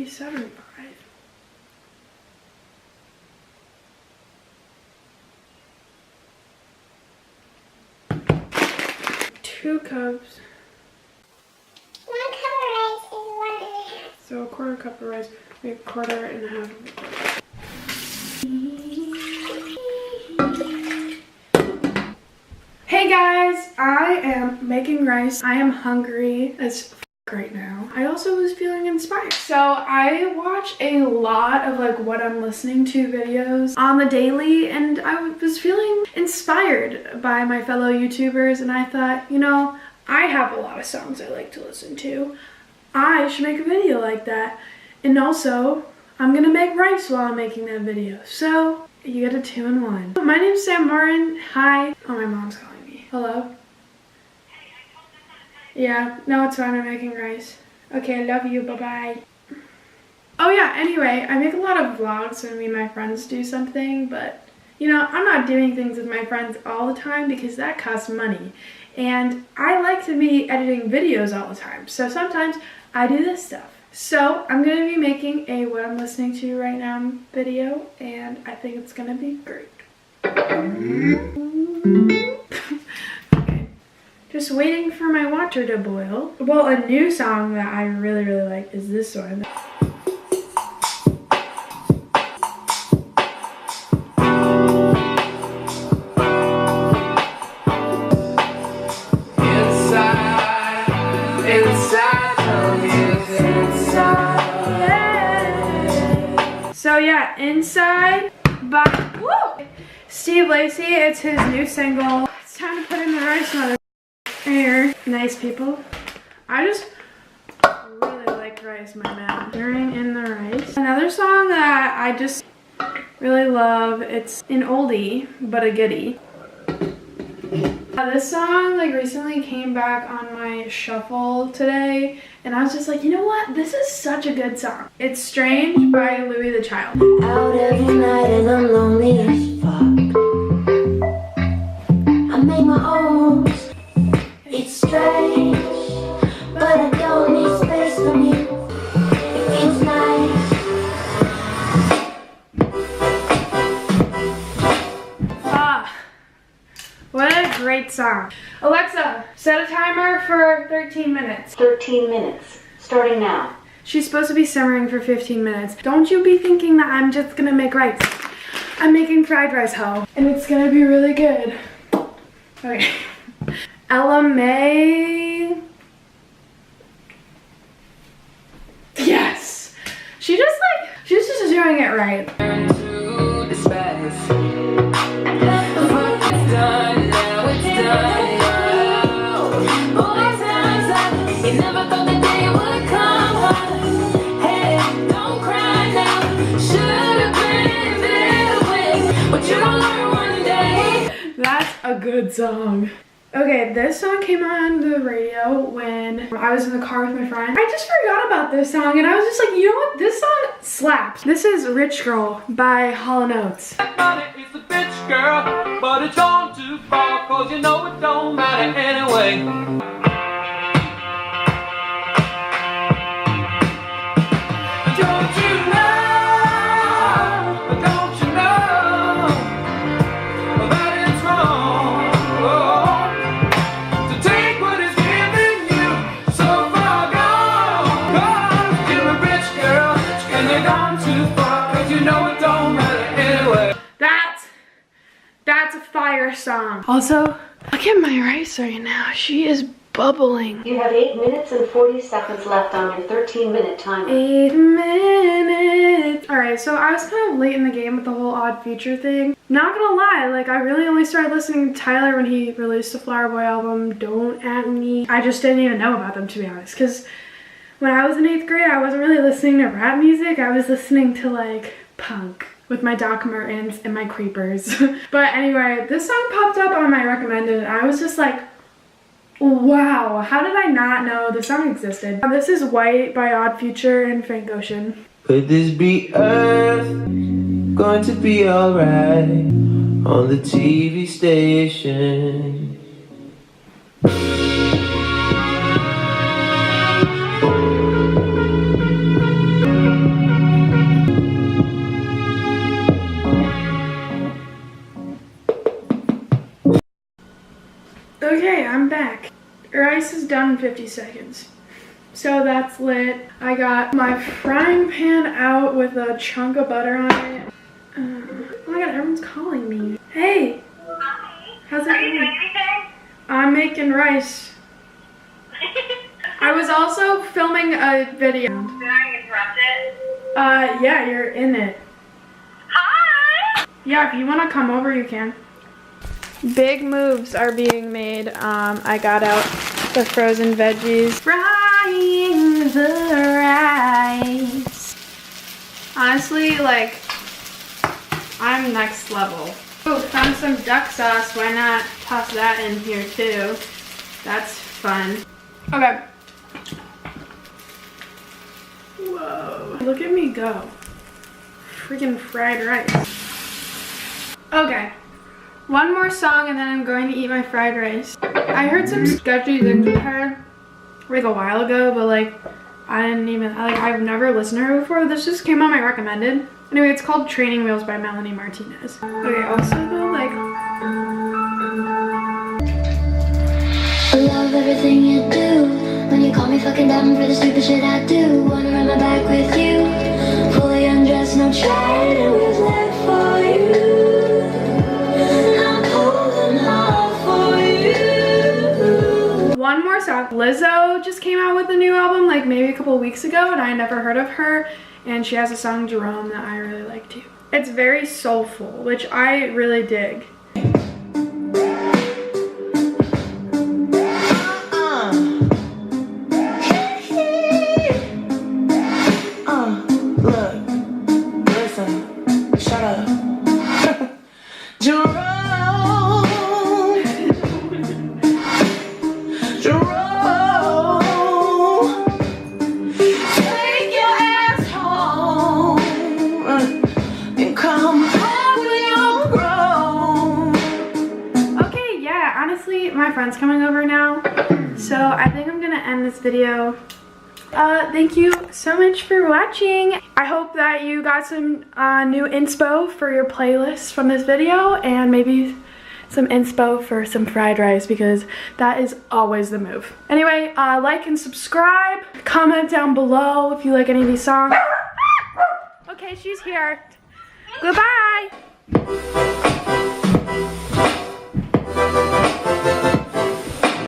$1.37.5. Two cups. 1 cup of rice is 1.5. So a quarter cup of rice, maybe a quarter and a half. Hey guys, I am making rice. I am hungry as f right now. I also was feeling inspired. So I watch a lot of like what I'm listening to videos on the daily, and I was feeling inspired by my fellow YouTubers, and I thought, you know, I have a lot of songs I like to listen to. I should make a video like that. And also, I'm gonna make rice while I'm making that video. So you get a 2-in-1. My name's Sam Martin. Hi. Oh, my mom's calling me. Hello? Yeah, no, it's fine. I'm making rice. Okay, I love you. Bye-bye. Oh yeah, anyway, I make a lot of vlogs when me and my friends do something, but you know, I'm not doing things with my friends all the time because that costs money. And I like to be editing videos all the time. So sometimes I do this stuff. So I'm going to be making a what I'm listening to right now video, and I think it's going to be great. Okay. Just waiting for my water to boil. Well, a new song that I really like is this one. So yeah, Inside by Steve Lacey. It's his new single. It's time to put in the rice, mother. Here, nice people. I just really like rice, my man. Stirring in the rice. Another song that I just really love. It's an oldie, but a goodie. This song like recently came back on my shuffle today, and I was just like, you know what? This is such a good song. It's Strange by Louis the Child. Out every night and I'm lonely as fuck. I make my own. It's strange, but I don't need space from you. It's nice. What a great song. Alexa, set a timer for 13 minutes. 13 minutes, starting now. She's supposed to be simmering for 15 minutes. Don't you be thinking that I'm just gonna make rice. I'm making fried rice, ho. And it's gonna be really good. Okay. Ella May. Yes! She's just doing it right. That's a good song. Okay, this song came on the radio when I was in the car with my friend. I just forgot about this song, and I was just like, you know what? This song slaps. This is Rich Girl by Hall & Oates. Money is a bitch girl, but it's gone too far, cause you know it don't matter anyway. That's a fire song. Also, look at my rice right now. She is bubbling. You have 8 minutes and 40 seconds left on your 13-minute timer. 8 minutes. Alright, so I was kind of late in the game with the whole Odd Future thing. Not gonna lie, like I really only started listening to Tyler when he released the Flower Boy album, Don't At Me. I just didn't even know about them, to be honest, because when I was in 8th grade, I wasn't really listening to rap music. I was listening to like punk with my Doc Martens and my Creepers. But anyway, this song popped up on my recommended, and I was just like, wow, how did I not know this song existed? This is White by Odd Future and Frank Ocean. Could this be Earth going to be alright on the TV station? I'm back. Rice is done in 50 seconds. So that's lit. I got my frying pan out with a chunk of butter on it. Oh my god, everyone's calling me. Hey! How's it going? I'm making rice. I was also filming a video. Did I interrupt it? Yeah, you're in it. Hi! Yeah, if you want to come over, you can. Big moves are being made. I got out the frozen veggies. Frying the rice. Honestly, like, I'm next level. Oh, found some duck sauce. Why not toss that in here too? That's fun. Okay. Whoa. Look at me go. Freaking fried rice. Okay. One more song and then I'm going to eat my fried rice. I heard some sketchy things with her like a while ago, but like I've never listened to her before. This just came on my recommended. Anyway, it's called Training Wheels by Melanie Martinez. Okay, also though, like, I love everything you do. When you call me fucking dumb for the stupid shit I do. Wanna run my back with you. Fully undressed, no training wheels left for you. I'm pulling off for you. one more song. Lizzo just came out with a new album like maybe a couple weeks ago and I never heard of her. And she has a song, Jerome, that I really like too. It's very soulful, which I really dig. Look, listen, shut up. Jerome, take your ass home and come back when you're grown. Okay, yeah, honestly, my friend's coming over now. So I think I'm gonna end this video. Thank you so much for watching. I hope that you got some new inspo for your playlist from this video and maybe some inspo for some fried rice because that is always the move. Anyway, like and subscribe. Comment down below if you like any of these songs. Okay, she's here. Goodbye.